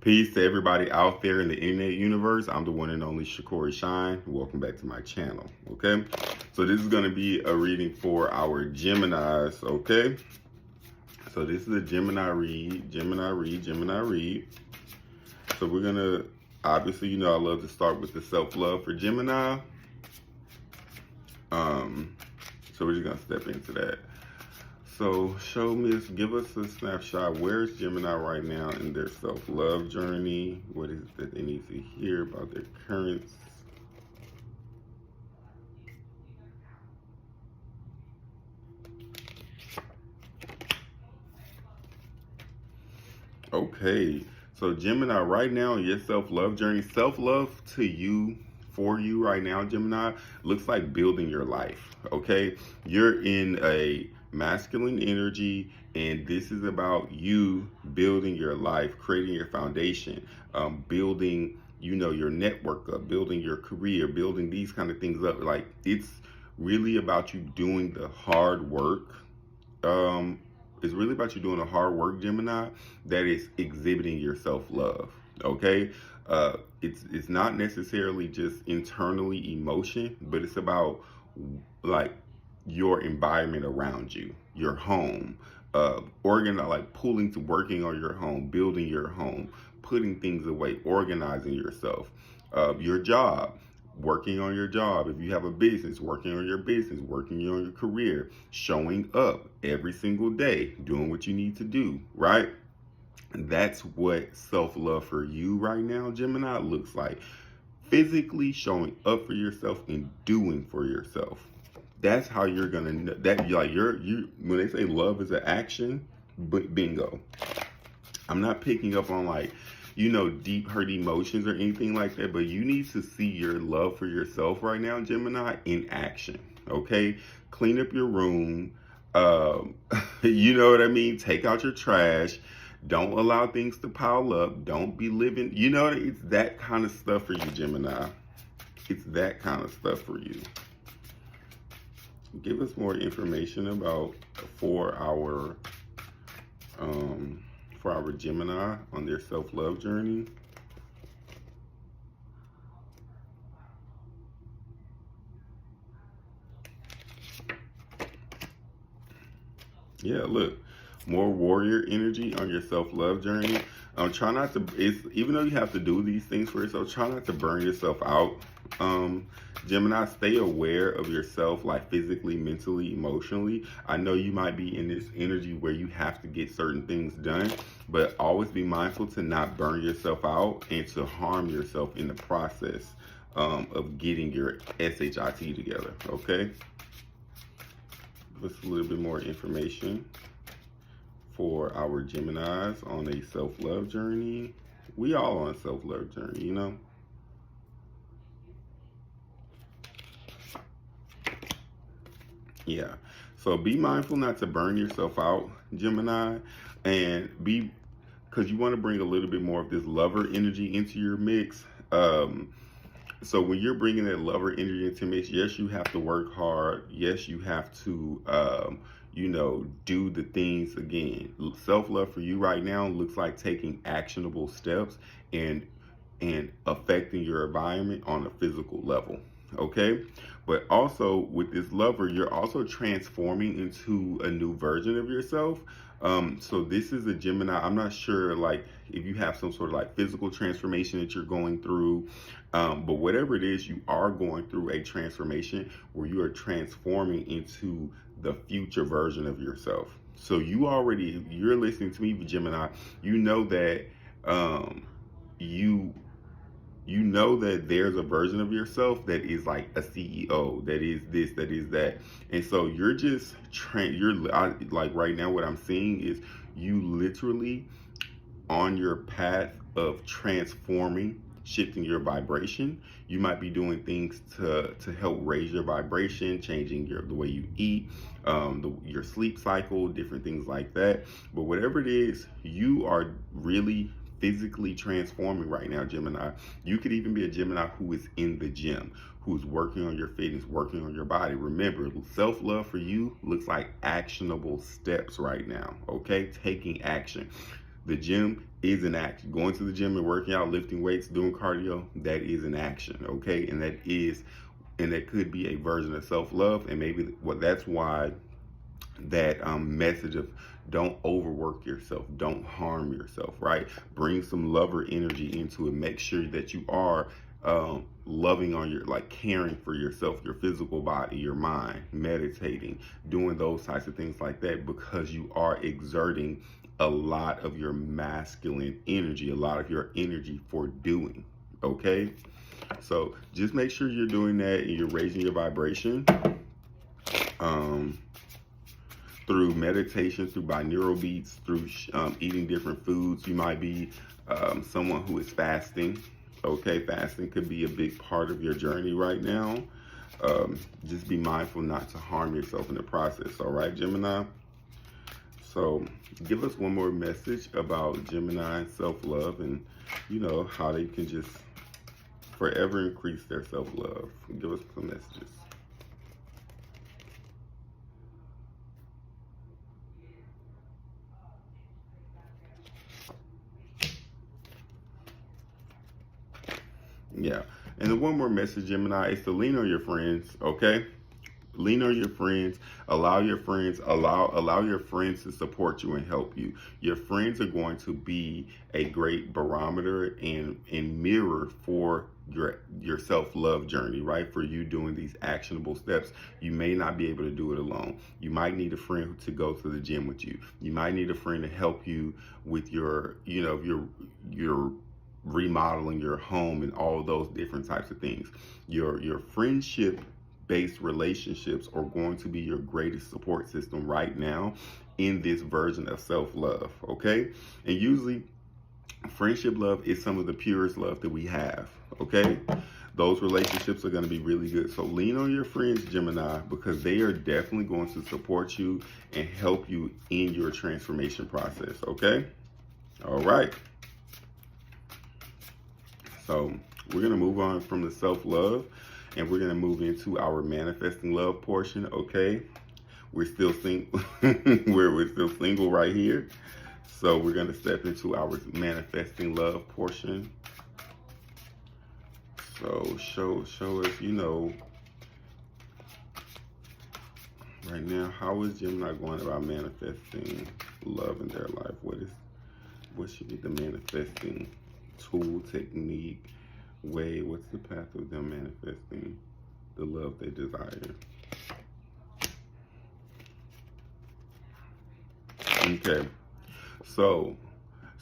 Peace to everybody out there in the internet universe. I'm the one and only Shakori Shine. Welcome back to my channel. Okay, so this is going to be a reading for our Geminis. Okay, so this is a Gemini read. So we're gonna obviously, I love to start with the self-love for Gemini. So we're just gonna step into that. So give us a snapshot. Where's Gemini right now in their self-love journey? What is it that they need to hear about their currents? Okay, so Gemini, right now in your self-love journey, self-love to you, for you right now, Gemini, looks like building your life, okay? You're in a masculine energy, and this is about you building your life, creating your foundation, building, your network up, building your career, building these kind of things up. Like, it's really about you doing the hard work. It's really about you doing the hard work, Gemini, that is exhibiting your self-love. Okay, it's not necessarily just internally emotion, but it's about like your environment around you, your home, like working on your home, building your home, putting things away, organizing yourself, your job, working on your job. If you have a business, working on your business, working on your career, showing up every single day, doing what you need to do, right? And that's what self-love for you right now, Gemini, looks like. Physically showing up for yourself and doing for yourself. That's how you're gonna know that, like, you when they say love is an action, but bingo. I'm not picking up on like, deep hurt emotions or anything like that, but you need to see your love for yourself right now, Gemini, in action. Okay, clean up your room. You know what I mean? Take out your trash. Don't allow things to pile up. Don't be living, it's that kind of stuff for you, Gemini. It's that kind of stuff for you. Give us more information about for our Gemini on their self-love journey. Yeah, look, more warrior energy on your self-love journey. Try not to, even though you have to do these things for yourself, try not to burn yourself out. Gemini, stay aware of yourself, like physically, mentally, emotionally. I know you might be in this energy where you have to get certain things done, but always be mindful to not burn yourself out and to harm yourself in the process of getting your SHIT together, okay? Give us a little bit more information for our Geminis on a self-love journey. We all on a self-love journey, Yeah. So be mindful not to burn yourself out, Gemini, and because you want to bring a little bit more of this lover energy into your mix. So when you're bringing that lover energy into mix, yes, you have to work hard. Yes, you have to, do the things again. Self-love for you right now looks like taking actionable steps and affecting your environment on a physical level. Okay, but also with this lover, you're also transforming into a new version of yourself. So this is a Gemini. I'm not sure, like, if you have some sort of like physical transformation that you're going through, but whatever it is, you are going through a transformation where you are transforming into the future version of yourself. So you're listening to me, Gemini. You know that you know that there's a version of yourself that is like a CEO, that is this, that is that. And so you're just like right now what I'm seeing is you literally on your path of transforming, shifting your vibration. You might be doing things to help raise your vibration, changing the way you eat, your sleep cycle, different things like that. But whatever it is, you are really physically transforming right now, Gemini. You could even be a Gemini who is in the gym, who's working on your fitness, working on your body. Remember, self-love for you looks like actionable steps right now, okay? Taking action. The gym is an action. Going to the gym and working out, lifting weights, doing cardio, that is an action, okay? And that could be a version of self-love, and maybe that's why that message of don't overwork yourself, don't harm yourself, right? Bring some lover energy into it. Make sure that you are loving on your, like caring for yourself, your physical body, your mind, meditating, doing those types of things like that, because you are exerting a lot of your masculine energy, a lot of your energy for doing, okay? So just make sure you're doing that and you're raising your vibration. Through meditation, through binaural beats, through eating different foods. You might be someone who is fasting. Okay, fasting could be a big part of your journey right now. Just be mindful not to harm yourself in the process. All right, Gemini? So give us one more message about Gemini self-love, and you know how they can just forever increase their self-love. Give us some messages. Yeah. And the one more message, Gemini, is to lean on your friends, okay? Lean on your friends. Allow your friends to support you and help you. Your friends are going to be a great barometer and mirror for your self-love journey, right? For you doing these actionable steps. You may not be able to do it alone. You might need a friend to go to the gym with you. You might need a friend to help you with your remodeling your home and all of those different types of things. Your friendship based relationships are going to be your greatest support system right now in this version of self-love, okay? And usually friendship love is some of the purest love that we have, okay? Those relationships are going to be really good. So lean on your friends, Gemini, because they are definitely going to support you and help you in your transformation process, okay? All right. So we're going to move on from the self-love and we're going to move into our manifesting love portion, okay? We're still single. we're still single right here. So we're going to step into our manifesting love portion. So show us, you know, right now, how is Gemini going about manifesting love in their life? What should be the manifesting tool, technique, way? What's the path of them manifesting the love they desire? Okay, so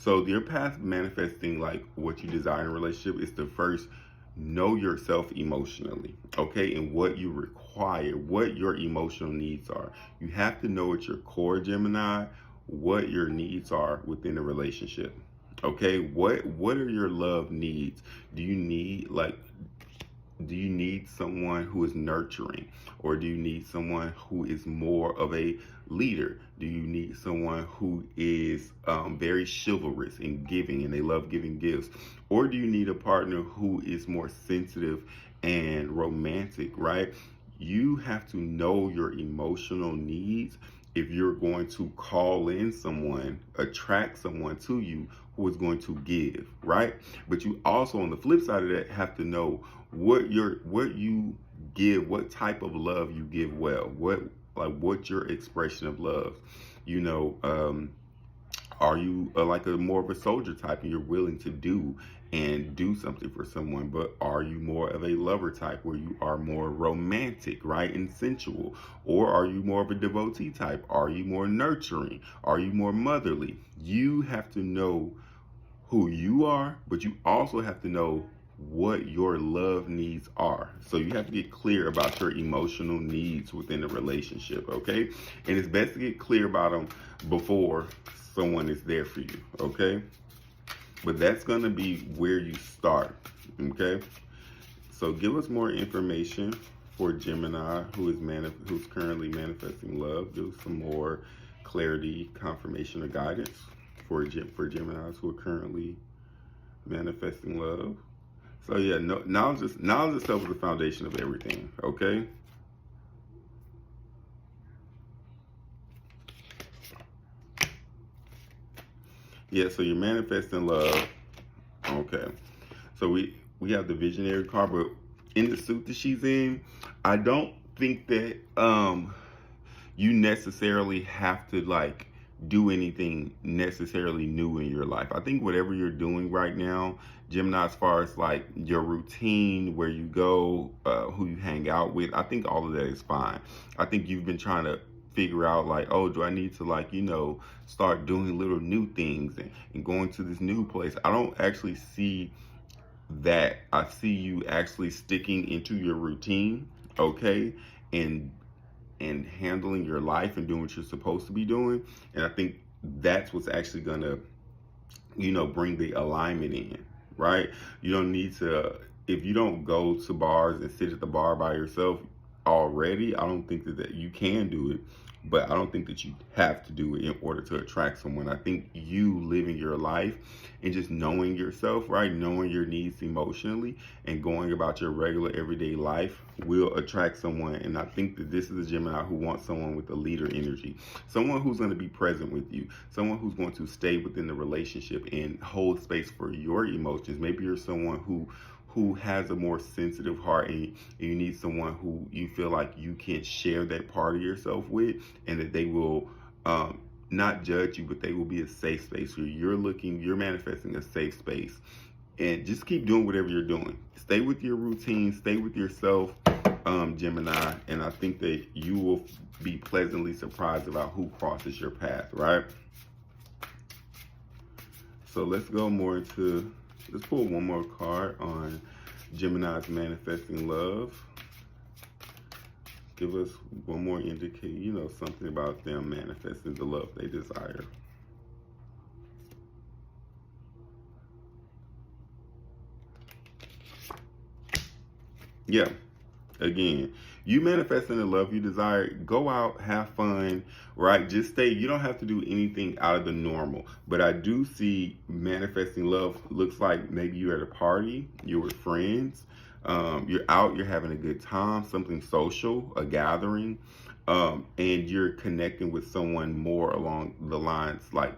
your path manifesting like what you desire in a relationship is to first know yourself emotionally, okay, and what you require, what your emotional needs are. You have to know at your core, Gemini, what your needs are within a relationship. Okay, what are your love needs? Do you need someone who is nurturing, or do you need someone who is more of a leader? Do you need someone who is very chivalrous and giving, and they love giving gifts? Or do you need a partner who is more sensitive and romantic, right? You have to know your emotional needs if you're going to call in someone, attract someone to you who is going to give, right? But you also, on the flip side of that, have to know what you give, what type of love you give well, what's your expression of love. You know, are you like a more of a soldier type and you're willing to do something for someone? But are you more of a lover type where you are more romantic, right, and sensual? Or are you more of a devotee type? Are you more nurturing? Are you more motherly? You have to know who you are, but you also have to know what your love needs are. So you have to get clear about your emotional needs within a relationship, okay? And it's best to get clear about them before someone is there for you, okay? But that's going to be where you start, okay? So give us more information for Gemini who's currently manifesting love. Give us some more clarity, confirmation, or guidance for Geminis who are currently manifesting love. So yeah, knowledge itself is the foundation of everything, okay? Yeah, so you're manifesting love. Okay. So we have the visionary card, but in the suit that she's in, I don't think that you necessarily have to like do anything necessarily new in your life. I think whatever you're doing right now, Gemini, as far as like your routine, where you go, who you hang out with, I think all of that is fine. I think you've been trying to figure out like, oh, do I need to like, start doing little new things and going to this new place. I don't actually see that. I see you actually sticking into your routine, okay, and handling your life and doing what you're supposed to be doing. And I think that's what's actually gonna, bring the alignment in, right? You don't need to, if you don't go to bars and sit at the bar by yourself already, I don't think that you can do it, but I don't think that you have to do it in order to attract someone. I think you living your life and just knowing yourself, right? Knowing your needs emotionally and going about your regular everyday life will attract someone. And I think that this is a Gemini who wants someone with a leader energy, someone who's going to be present with you, someone who's going to stay within the relationship and hold space for your emotions. Maybe you're someone who has a more sensitive heart, and you need someone who you feel like you can share that part of yourself with, and that they will not judge you, but they will be a safe space. So you're manifesting a safe space, and just keep doing whatever you're doing. Stay with your routine, stay with yourself, Gemini, and I think that you will be pleasantly surprised about who crosses your path, right? So let's go more into, let's pull one more card on Gemini's manifesting love. Give us one more indicator, something about them manifesting the love they desire. Yeah. Again, you manifesting the love you desire. Go out, have fun, right? Just stay. You don't have to do anything out of the normal. But I do see manifesting love looks like maybe you're at a party, you're with friends, you're out, you're having a good time, something social, a gathering, and you're connecting with someone more along the lines like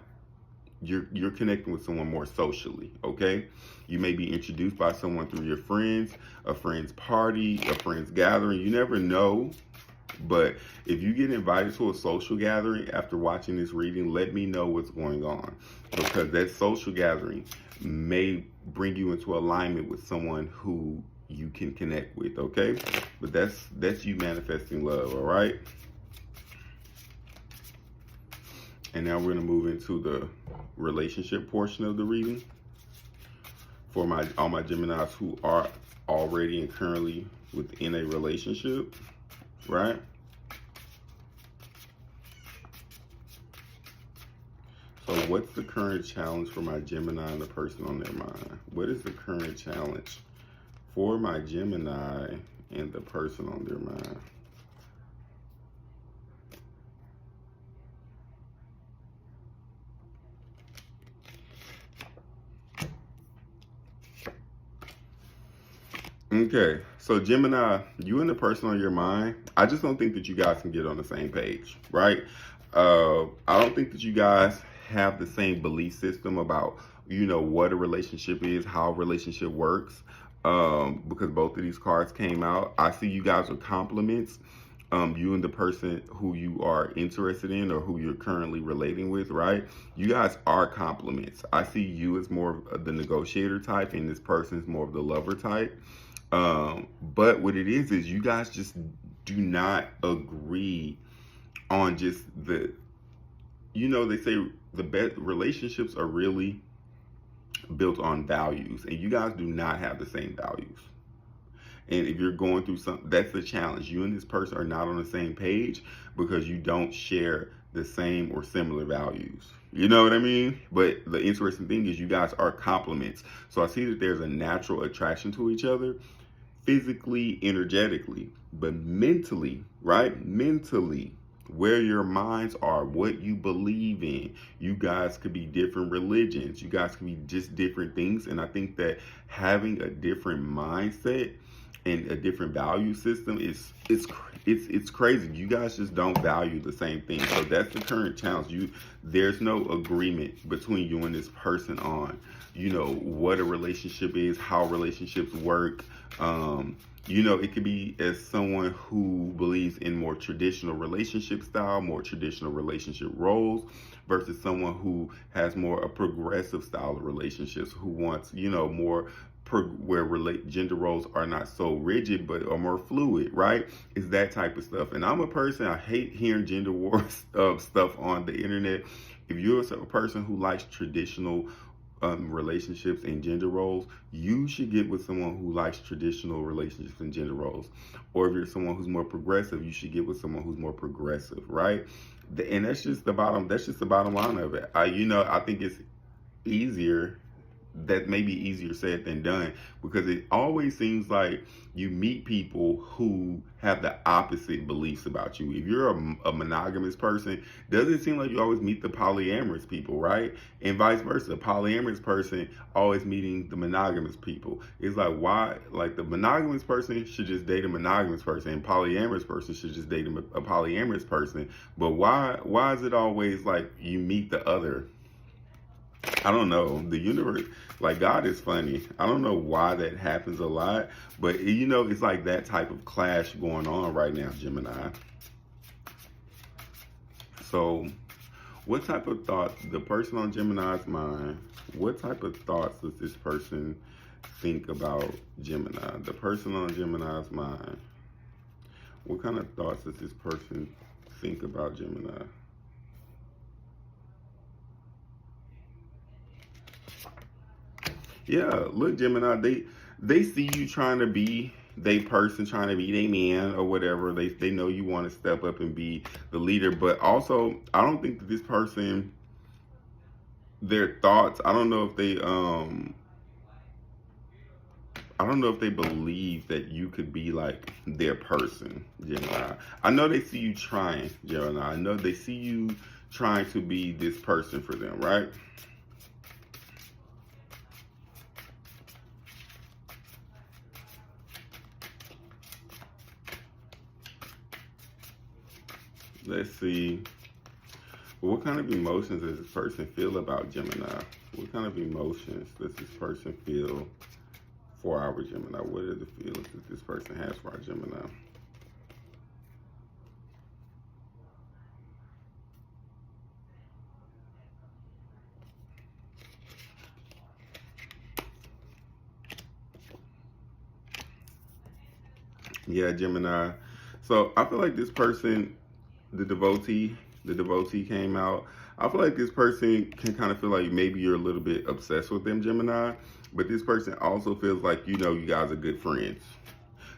you're connecting with someone more socially, okay? You may be introduced by someone through your friends, a friend's party, a friend's gathering. You never know, but if you get invited to a social gathering after watching this reading, let me know what's going on, because that social gathering may bring you into alignment with someone who you can connect with, okay? But that's you manifesting love, all right? And now we're going to move into the relationship portion of the reading for all my Geminis who are already and currently within a relationship, right? So what's the current challenge for my Gemini and the person on their mind? What is the current challenge for my Gemini and the person on their mind? Okay, so Gemini, you and the person on your mind, I just don't think that you guys can get on the same page, right? I don't think that you guys have the same belief system about, what a relationship is, how a relationship works, because both of these cards came out. I see you guys are complements, you and the person who you are interested in or who you're currently relating with, right? You guys are complements. I see you as more of the negotiator type, and this person is more of the lover type. But what it is you guys just do not agree on just they say the best relationships are really built on values, and you guys do not have the same values. And if you're going through something, that's the challenge. You and this person are not on the same page because you don't share the same or similar values. You know what I mean? But the interesting thing is you guys are complements. So I see that there's a natural attraction to each other, physically, energetically, but mentally, right? Mentally, where your minds are, what you believe in. You guys could be different religions. You guys could be just different things. And I think that having a different mindset and a different value system, it's crazy. You guys just don't value the same thing. So that's the current challenge. There's no agreement between you and this person on, what a relationship is, how relationships work. It could be as someone who believes in more traditional relationship style, more traditional relationship roles, versus someone who has more a progressive style of relationships, who wants, more where gender roles are not so rigid but are more fluid, right? It's that type of stuff. And I'm a person, I hate hearing gender war stuff on the internet. If you're a person who likes traditional relationships and gender roles, you should get with someone who likes traditional relationships and gender roles. Or if you're someone who's more progressive, you should get with someone who's more progressive, right? And that's just the bottom line of it. I think it's easier, that may be easier said than done, because it always seems like you meet people who have the opposite beliefs about you. If you're a monogamous person, doesn't seem like you always meet the polyamorous people, right? And vice versa. A polyamorous person always meeting the monogamous people. It's like, why? Like, the monogamous person should just date a monogamous person, and polyamorous person should just date a polyamorous person. But why is it always like you meet the other? I don't know. The universe, like, God is funny. I don't know why that happens a lot, but it's like that type of clash going on right now, Gemini. So, what type of thoughts, the person on Gemini's mind, what type of thoughts does this person think about Gemini? The person on Gemini's mind, what kind of thoughts does this person think about Gemini? Yeah, look, Gemini, they see you trying to be they person, trying to be they man or whatever. They know you want to step up and be the leader, but also I don't think that this person, their thoughts, I don't know if they believe that you could be like their person, Gemini. I know they see you trying, Gemini. I know they see you trying to be this person for them, right? Let's see. What kind of emotions does this person feel about Gemini? What kind of emotions does this person feel for our Gemini? What are the feelings that this person has for our Gemini? Yeah, Gemini. So I feel like this person, the devotee came out. I feel like this person can kind of feel like maybe you're a little bit obsessed with them, Gemini, but this person also feels like, you guys are good friends.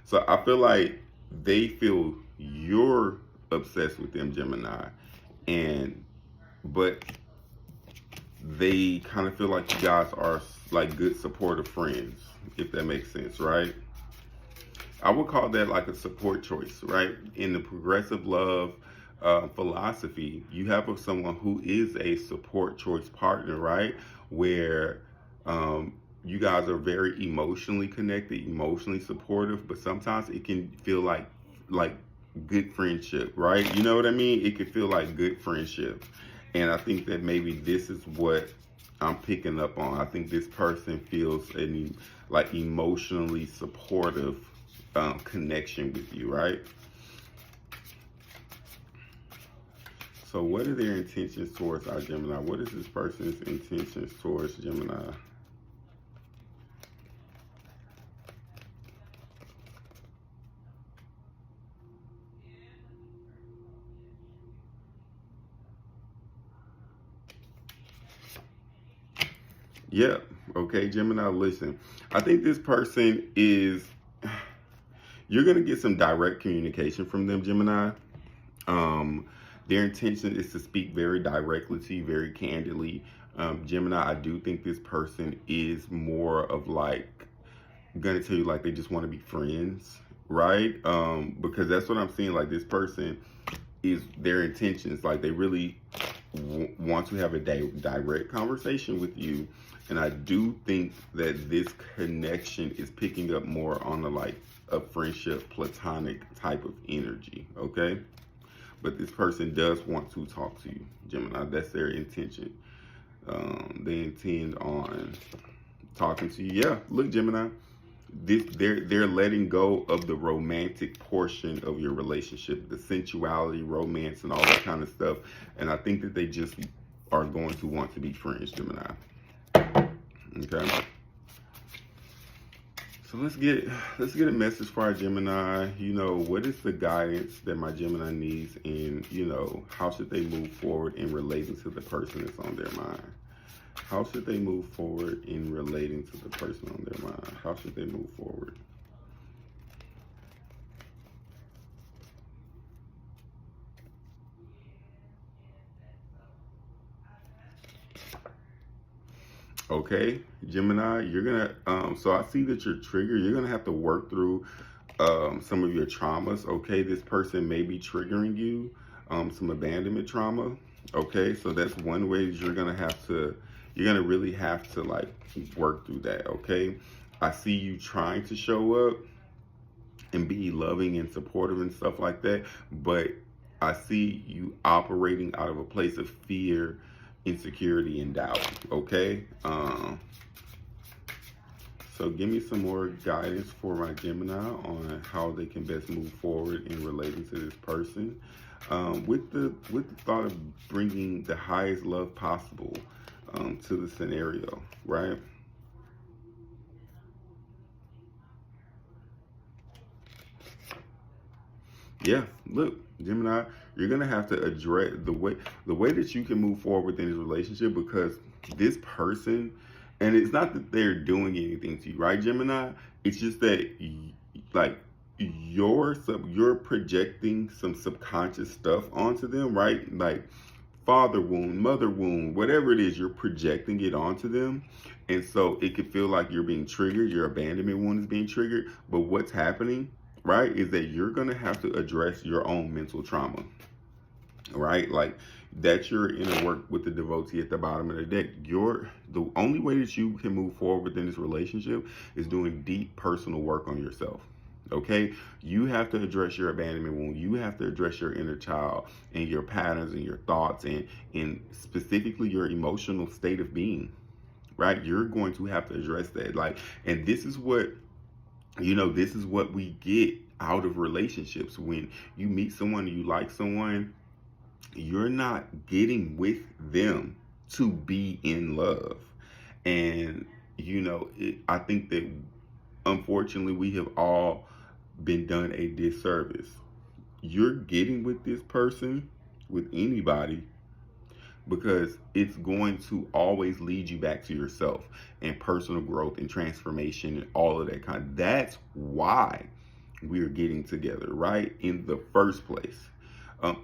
So I feel like they feel you're obsessed with them, Gemini, but they kind of feel like you guys are like good supportive friends, if that makes sense, right? I would call that like a support choice, right? In the progressive love philosophy, you have someone who is a support choice partner, right? Where you guys are very emotionally connected, emotionally supportive, but sometimes it can feel like good friendship, right? You know what I mean? It could feel like good friendship. And I think that maybe this is what I'm picking up on. I think this person feels like emotionally supportive connection with you, right? So what are their intentions towards our Gemini? What is this person's intentions towards Gemini? Yep. Okay, Gemini, listen. I think this person you're going to get some direct communication from them, Gemini. Their intention is to speak very directly to you, very candidly. Gemini, I do think this person is more of like, going to tell you like they just want to be friends, right? Because that's what I'm seeing. Like, this person is their intentions. Like, they really want to have a direct conversation with you. And I do think that this connection is picking up more on the like a friendship, platonic type of energy, okay? But this person does want to talk to you, Gemini. That's their intention. They intend on talking to you. Yeah, look, Gemini. They're letting go of the romantic portion of your relationship, the sensuality, romance, and all that kind of stuff. And I think that they just are going to want to be friends, Gemini. Okay. So let's get a message for our Gemini. You know, what is the guidance that my Gemini needs, and you know, how should they move forward in relating to the person that's on their mind? How should they move forward in relating to the person on their mind? How should they move forward? Okay, Gemini, you're gonna, so I see that you're triggered. You're gonna have to work through some of your traumas. Okay, this person may be triggering you, some abandonment trauma. Okay, so that's one way that you're gonna really have to like work through that. Okay, I see you trying to show up and be loving and supportive and stuff like that, but I see you operating out of a place of fear, insecurity, and doubt. Okay, so give me some more guidance for my Gemini on how they can best move forward in relating to this person, with the thought of bringing the highest love possible to the scenario, right? Yeah, look, Gemini, you're gonna have to address the way that you can move forward within this relationship, because this person, and it's not that they're doing anything to you, right, Gemini? It's just that like you're projecting some subconscious stuff onto them, right? Like father wound, mother wound, whatever it is, you're projecting it onto them. And so it could feel like you're being triggered, your abandonment wound is being triggered. But what's happening, right, is that you're going to have to address your own mental trauma, right? Like that's your inner work with the devotee at the bottom of the deck. The only way that you can move forward within this relationship is doing deep personal work on yourself. Okay, you have to address your abandonment wound. You have to address your inner child and your patterns and your thoughts, and specifically your emotional state of being, right? You're going to have to address that. Like, and this is what, you know, this is what we get out of relationships. When you meet someone, you like someone, you're not getting with them to be in love. And, you know, I think that unfortunately we have all been done a disservice. You're getting with this person, with anybody, because it's going to always lead you back to yourself and personal growth and transformation and all of that kind. That's why we're getting together, right? In the first place.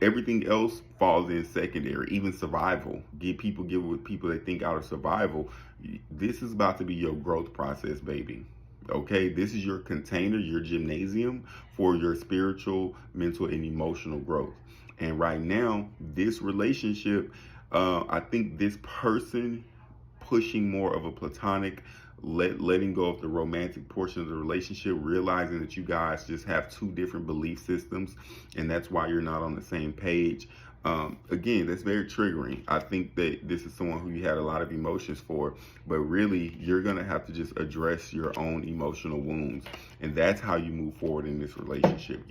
Everything else falls in secondary, even survival. Get with people that think out of survival. This is about to be your growth process, baby. Okay, this is your container, your gymnasium for your spiritual, mental, and emotional growth. And right now, this relationship, I think this person pushing more of a platonic, letting go of the romantic portion of the relationship, realizing that you guys just have two different belief systems, and that's why you're not on the same page. Again, that's very triggering. I think that this is someone who you had a lot of emotions for, but really you're going to have to just address your own emotional wounds. And that's how you move forward in this relationship.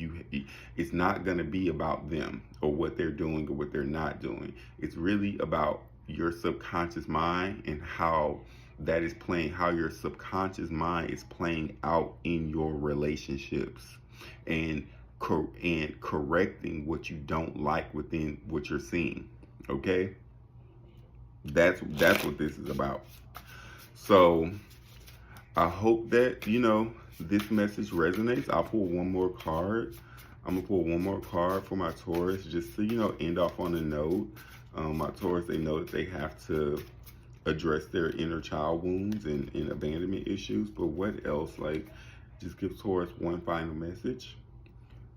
It's not going to be about them or what they're doing or what they're not doing. It's really about your subconscious mind and how that is playing, how your subconscious mind is playing out in your relationships, and correcting what you don't like within what you're seeing. Okay, that's what this is about. So I hope that, you know, this message resonates. I'll pull one more card. I'm gonna pull one more card for my Taurus, just to, you know, end off on a note. My Taurus, they know that they have to address their inner child wounds and abandonment issues. But what else? Like, just give Taurus one final message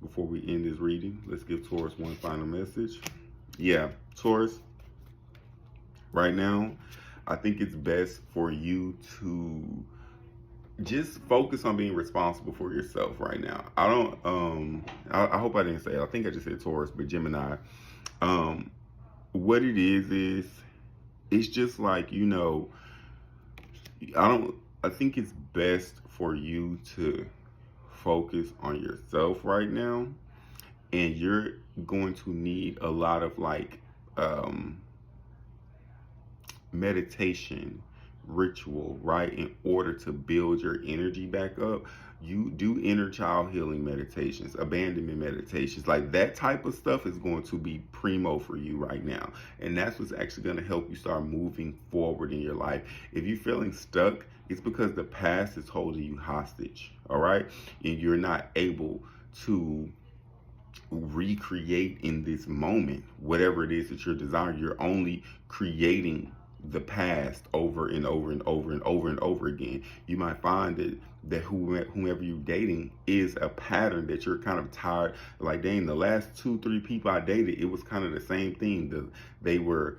before we end this reading. Let's give Taurus one final message. Yeah, Taurus, right now, I think it's best for you to just focus on being responsible for yourself right now. I don't I hope I didn't say it. I think I just said Taurus, but Gemini. Um what it is it's just like, I think it's best for you to focus on yourself right now, and you're going to need a lot of like meditation ritual, right, in order to build your energy back up. You do inner child healing meditations, abandonment meditations, like that type of stuff is going to be primo for you right now. And that's what's actually going to help you start moving forward in your life. If you're feeling stuck, it's because the past is holding you hostage, all right? And you're not able to recreate in this moment whatever it is that you're desiring. You're only creating the past over and over and over and over and over again. You might find that whomever you're dating is a pattern that you're kind of tired. Like, dang, the last 2-3 people I dated, it was kind of the same thing. They were,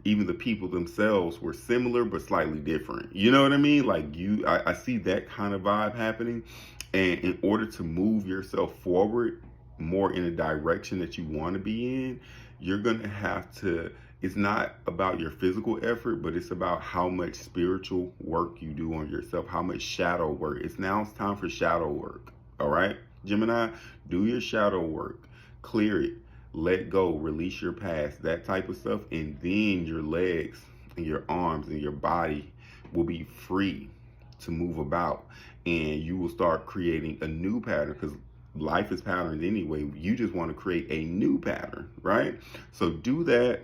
even the people themselves were similar but slightly different. You know what I mean? Like, I see that kind of vibe happening. And in order to move yourself forward more in a direction that you want to be in, you're going to have to, it's not about your physical effort, but it's about how much spiritual work you do on yourself, how much shadow work. It's time for shadow work. All right, Gemini, do your shadow work, clear it, let go, release your past, that type of stuff. And then your legs and your arms and your body will be free to move about, and you will start creating a new pattern, because life is patterned anyway. You just want to create a new pattern, right? So do that.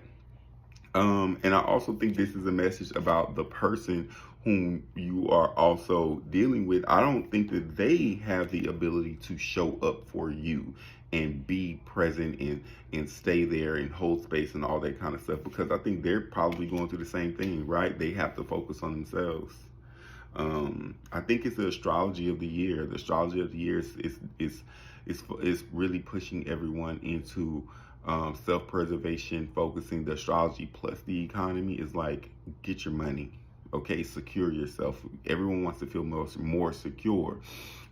And I also think this is a message about the person whom you are also dealing with. I don't think that they have the ability to show up for you and be present and stay there and hold space and all that kind of stuff, because I think they're probably going through the same thing, right? They have to focus on themselves. I think it's the astrology of the year. The astrology of the year is really pushing everyone into self-preservation, focusing. The astrology plus the economy is like, get your money, okay? Secure yourself. Everyone wants to feel more secure.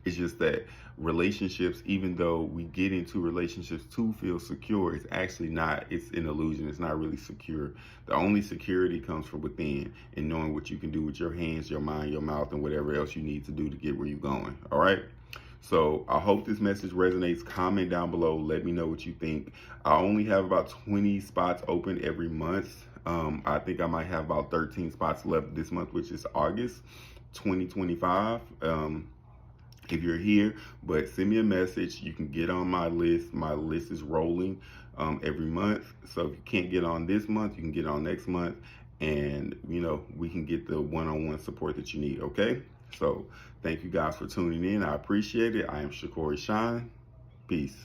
It's just that relationships, even though we get into relationships to feel secure, it's actually not. It's an illusion. It's not really secure. The only security comes from within, and knowing what you can do with your hands, your mind, your mouth, and whatever else you need to do to get where you're going. All right? So I hope this message resonates. Comment down below. Let me know what you think. I only have about 20 spots open every month. I think I might have about 13 spots left this month, which is August 2025. If you're here, but send me a message. You can get on my list. My list is rolling every month. So if you can't get on this month, you can get on next month. And, we can get the one-on-one support that you need, okay? So thank you guys for tuning in. I appreciate it. I am Shakori Shine. Peace.